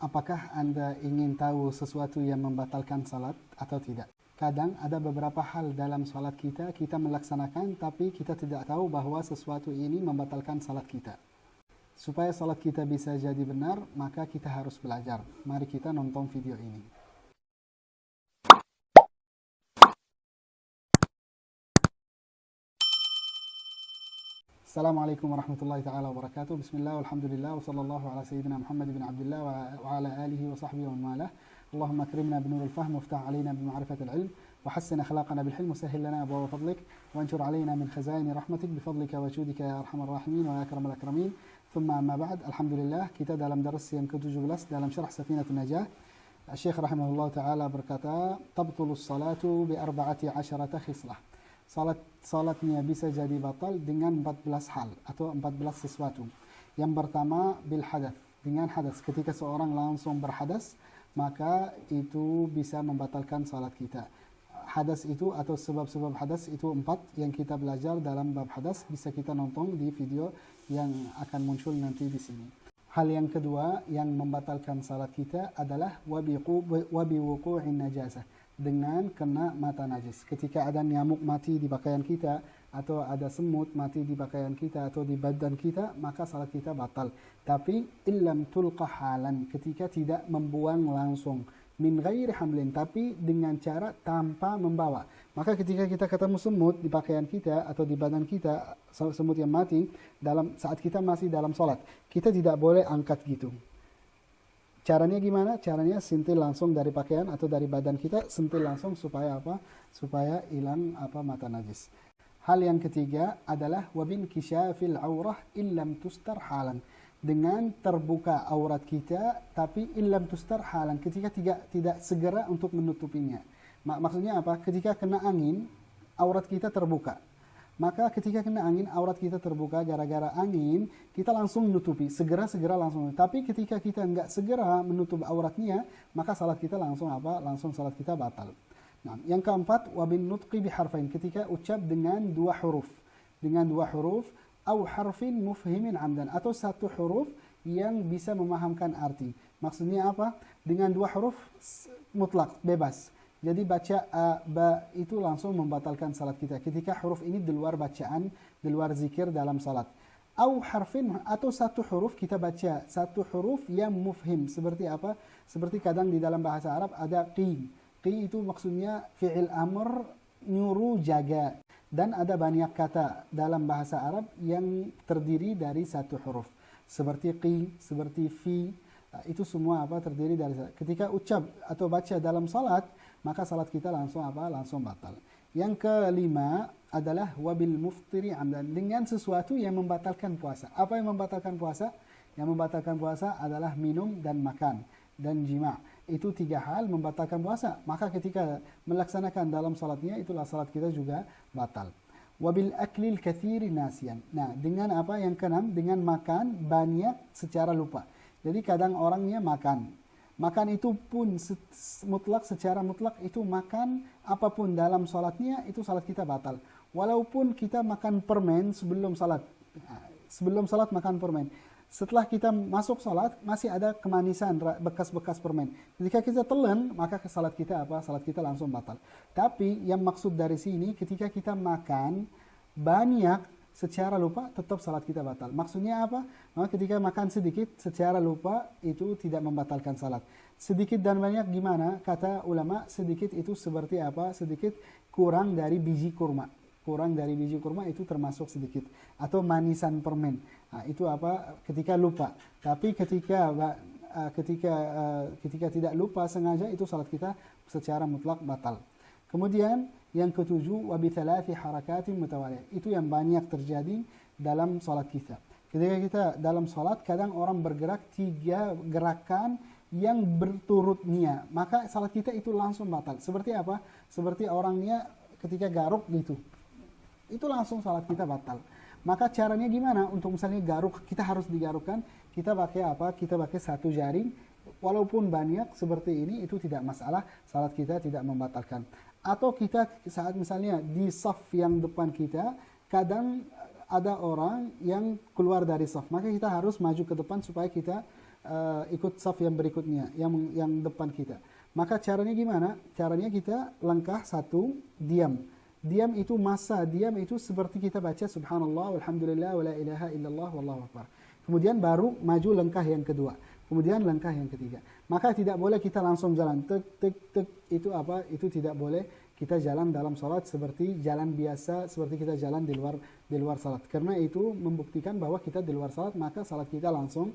Apakah Anda ingin tahu sesuatu yang membatalkan salat atau tidak? Kadang ada beberapa hal dalam salat kita melaksanakan tapi kita tidak tahu bahwa sesuatu ini membatalkan salat kita. Supaya salat kita bisa jadi benar, maka kita harus belajar. Mari kita nonton video ini. Assalamualaikum warahmatullahi ta'ala wabarakatuh. Bismillah, walhamdulillah, wa sallallahu ala sayyidina Muhammad bin Abdullah wa ala alihi wa sahbihi wa malah. Allahumma akrimna binuril fahm, waftah alaina bima'rifatil ilm, wa hassin akhlaqana bil hilm, wa sahhil lana abwaaba fadlik, wa anshur alaina min khazaini rahmatik bifadlika wa judika ya arhamar rahimin wa ya akramal akramin. Thumma amma ba'd, alhamdulillah, kita dalam dars yang ke-17 dalam syarah Safinatun Najah. Syekh rahimahullah ta'ala berkata, tabtulus salatu bi 14 khislah. Salatnya bisa jadi batal dengan 14 hal atau 14 sesuatu. Yang pertama bil hadath, dengan hadas. Ketika seorang langsung berhadas, maka itu bisa membatalkan salat kita. Hadas itu atau sebab-sebab hadas itu 4 yang kita belajar dalam bab hadas, bisa kita nonton di video yang akan muncul nanti di sini. Hal yang kedua yang membatalkan salat kita adalah wabiwuqu'in najasah, dengan kena mata najis. Ketika ada nyamuk mati di pakaian kita, atau ada semut mati di pakaian kita atau di badan kita, maka salat kita batal. Tapi illam tulqa halan, ketika tidak membuang langsung, min ghairi hamlin, tapi dengan cara tanpa membawa. Maka ketika kita ketemu semut di pakaian kita atau di badan kita, semut yang mati saat kita masih dalam salat, kita tidak boleh angkat gitu. Caranya gimana? Caranya sentil langsung dari pakaian atau dari badan kita, sentil langsung supaya apa? Supaya hilang mata najis. Hal yang ketiga adalah wabin kisyafil aurah illam tustar halan, dengan terbuka aurat kita tapi illam tustar halan, ketika tidak segera untuk menutupinya. Maksudnya apa? Ketika kena angin, aurat kita terbuka. Maka ketika kena angin, aurat kita terbuka gara-gara angin, kita langsung menutupi, segera langsung. Tapi ketika kita enggak segera menutup auratnya, maka salat kita langsung Langsung salat kita batal. Nah, yang keempat, wabin nutqi biharfain, ketika ucap dengan 2 huruf. Dengan 2 huruf, au harfin mufhimin amdan, atau 1 huruf yang bisa memahamkan arti. Maksudnya apa? Dengan 2 huruf mutlak, bebas. Jadi baca ba itu langsung membatalkan salat kita. Ketika huruf ini di luar bacaan, di luar zikir dalam salat. Au harfin, atau 1 huruf kita baca, 1 huruf yang mufhim. Seperti apa? Seperti kadang di dalam bahasa Arab ada qi. Qi itu maksudnya fi'il amr, nyuruh, jaga. Dan ada banyak kata dalam bahasa Arab yang terdiri dari 1 huruf. Seperti qi, seperti fi. Itu semua terdiri dari. Ketika ucap atau baca dalam salat, maka salat kita langsung batal. Yang kelima adalah wabil muftiri amdan, dengan sesuatu yang membatalkan puasa. Apa yang membatalkan puasa? Yang membatalkan puasa adalah minum dan makan dan jima'. Itu 3 hal membatalkan puasa. Maka ketika melaksanakan dalam salatnya, itulah salat kita juga batal. Wabil aklil katsiri nasiyan. Nah, dengan apa yang keenam? Dengan makan banyak secara lupa. Jadi kadang orangnya makan itu pun secara mutlak itu makan apapun dalam salatnya, itu salat kita batal. Walaupun kita makan permen sebelum salat. Sebelum salat makan permen. Setelah kita masuk salat masih ada kemanisan, bekas-bekas permen. Ketika kita telan, maka salat kita Salat kita langsung batal. Tapi yang maksud dari sini, ketika kita makan banyak secara lupa, tetap salat kita batal. Maksudnya apa? Maka ketika makan sedikit secara lupa, itu tidak membatalkan salat. Sedikit dan banyak gimana? Kata ulama, sedikit itu seperti apa? Sedikit kurang dari biji kurma. Kurang dari biji kurma itu termasuk sedikit. Atau manisan permen. Nah, itu ketika lupa. Tapi ketika tidak lupa sengaja, itu salat kita secara mutlak batal. Kemudian yang ketujuh, wabi thalathi harakatin mutawaliyah. Itu yang banyak terjadi dalam salat kita. Ketika kita dalam salat, kadang orang bergerak 3 gerakan yang berturutnya, maka salat kita itu langsung batal. Seperti apa? Seperti orangnya ketika garuk gitu. Itu langsung salat kita batal. Maka caranya gimana? Untuk misalnya garuk, kita harus digarukkan. Kita pakai apa? Kita pakai 1 jaring. Walaupun banyak seperti ini, itu tidak masalah. Salat kita tidak membatalkan. Atau kita saat misalnya di saf yang depan kita, kadang ada orang yang keluar dari saf, maka kita harus maju ke depan supaya kita ikut saf yang berikutnya, yang depan kita. Maka caranya gimana? Caranya kita langkah satu, diam. Diam itu masa, diam itu seperti kita baca subhanallah, walhamdulillah, wala ilaha illallah, wallahu akbar. Kemudian baru maju langkah yang kedua. Kemudian langkah yang ketiga. Maka tidak boleh kita langsung jalan. Tek, tek, tek. Itu apa? Itu tidak boleh kita jalan dalam salat seperti jalan biasa, seperti kita jalan di luar salat. Karena itu membuktikan bahwa kita di luar salat, maka salat kita langsung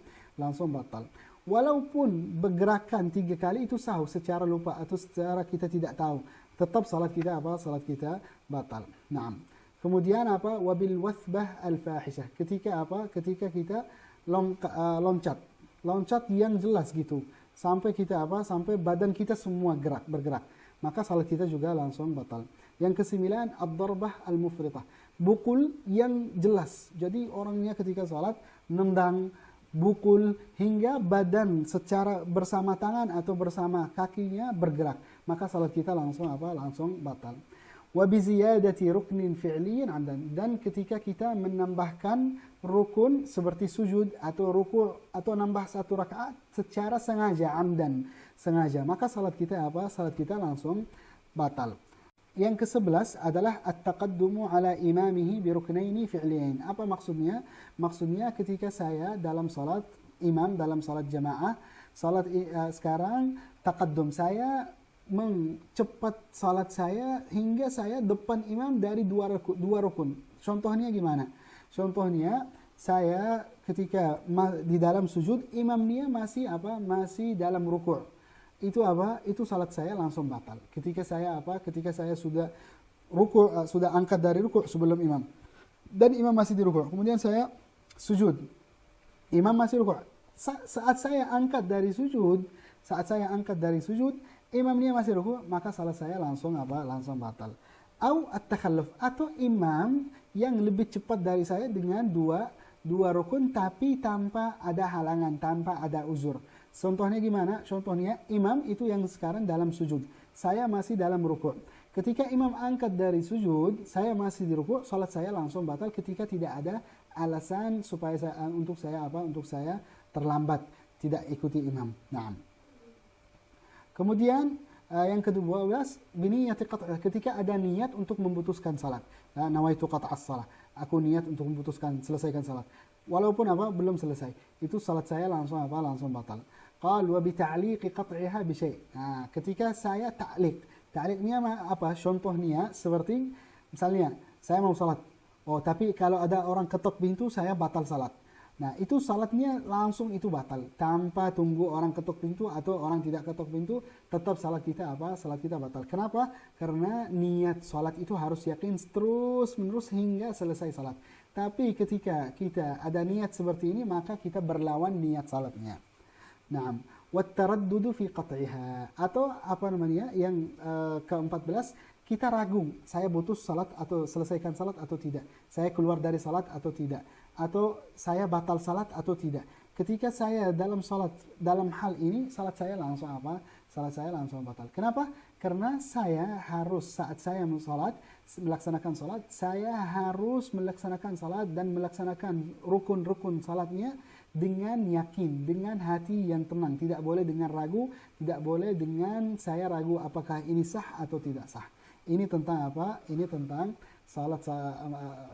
batal. Walaupun bergerakan 3 kali itu sahau secara lupa atau secara kita tidak tahu, tetap salat kita apa? Salat kita batal. Naam. Kemudian apa? Wabil wathbah al-fahishah. Ketika apa? Ketika kita loncat yang jelas gitu. Sampai kita apa? Sampai badan kita semua bergerak. Maka salat kita juga langsung batal. Yang kesembilan, ad-darbah al-mufritah. Bukul yang jelas. Jadi orangnya ketika salat nendang, bukul hingga badan secara bersama tangan atau bersama kakinya bergerak. Maka salat kita langsung apa? Langsung batal. Wa bi ziyadati ruknin fi'liyin 'amdan. Dan ketika kita menambahkan rukun seperti sujud atau ruku atau nambah 1 rakaat secara sengaja, 'amdan, sengaja, maka salat kita apa? Salat kita langsung batal. Yang ke-11 adalah at-taqaddumu ala imamihi bi ruknaini fi'liyain. Apa maksudnya? Maksudnya ketika saya dalam salat imam, dalam salat jamaah, salat sekarang taqaddum, saya mencepat salat saya hingga saya depan imam dari 2 rukun. Contohnya gimana? Contohnya saya ketika di dalam sujud, imamnya masih apa? Masih dalam ruku'. Itu apa? Itu salat saya langsung batal. Ketika saya apa? Ketika saya sudah ruku', sudah angkat dari ruku' sebelum imam. Dan imam masih di ruku'. Kemudian saya sujud. Imam masih ruku'. Saat saya angkat dari sujud, imamnya masih ruku', maka salat saya langsung apa? Langsung batal. Au at-takhalluf, atau imam yang lebih cepat dari saya dengan dua rukun tapi tanpa ada halangan, tanpa ada uzur. Contohnya gimana? Contohnya imam itu yang sekarang dalam sujud, saya masih dalam ruku'. Ketika imam angkat dari sujud, saya masih di ruku', salat saya langsung batal ketika tidak ada alasan supaya untuk saya terlambat, tidak ikuti imam. Naam. Kemudian yang ke-12, biniyati qat', ketika ada niat untuk memutuskan salat. Nawaitu qat'as salat. Aku niat untuk selesaikan salat. Walaupun apa? Belum selesai. Itu salat saya langsung apa? Langsung batal. Qal wa bi ta'liqi qat'iha bi syai'. Ketika saya ta'liq. Ta'liqnya apa? Contohnya seperti misalnya saya mau salat. Oh, tapi kalau ada orang ketok pintu saya batal salat. Nah, itu salatnya langsung itu batal. Tanpa tunggu orang ketuk pintu atau orang tidak ketuk pintu, tetap salat kita apa? Salat kita batal. Kenapa? Karena niat salat itu harus yakin terus-menerus hingga selesai salat. Tapi ketika kita ada niat seperti ini, maka kita berlawan niat salatnya. Naam. Wat-taraddudu fi qat'iha. Atau apa namanya? Yang ke-14, kita ragu, saya putus salat atau selesaikan salat atau tidak. Saya keluar dari salat atau tidak. Atau saya batal salat atau tidak. Ketika saya dalam salat, dalam hal ini salat saya langsung apa? Salat saya langsung batal. Kenapa? Karena saya harus saat saya melaksanakan salat, saya harus melaksanakan salat dan melaksanakan rukun-rukun salatnya dengan yakin, dengan hati yang tenang. Tidak boleh dengan ragu, tidak boleh dengan saya ragu apakah ini sah atau tidak sah. Ini tentang apa? Ini tentang salat,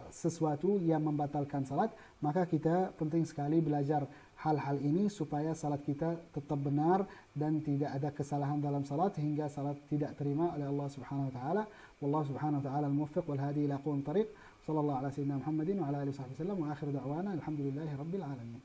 sesuatu yang membatalkan salat. Maka kita penting sekali belajar hal-hal ini supaya salat kita tetap benar dan tidak ada kesalahan dalam salat hingga salat tidak terima oleh Allah Subhanahu wa taala. Wallahu subhanahu wa taala al-muwaffiq wal hadi ila aqwamit thariq. Sallallahu ala sayyidina Muhammadin wa ala alihi wasallam wa akhir da'wana alhamdulillahi rabbil alamin.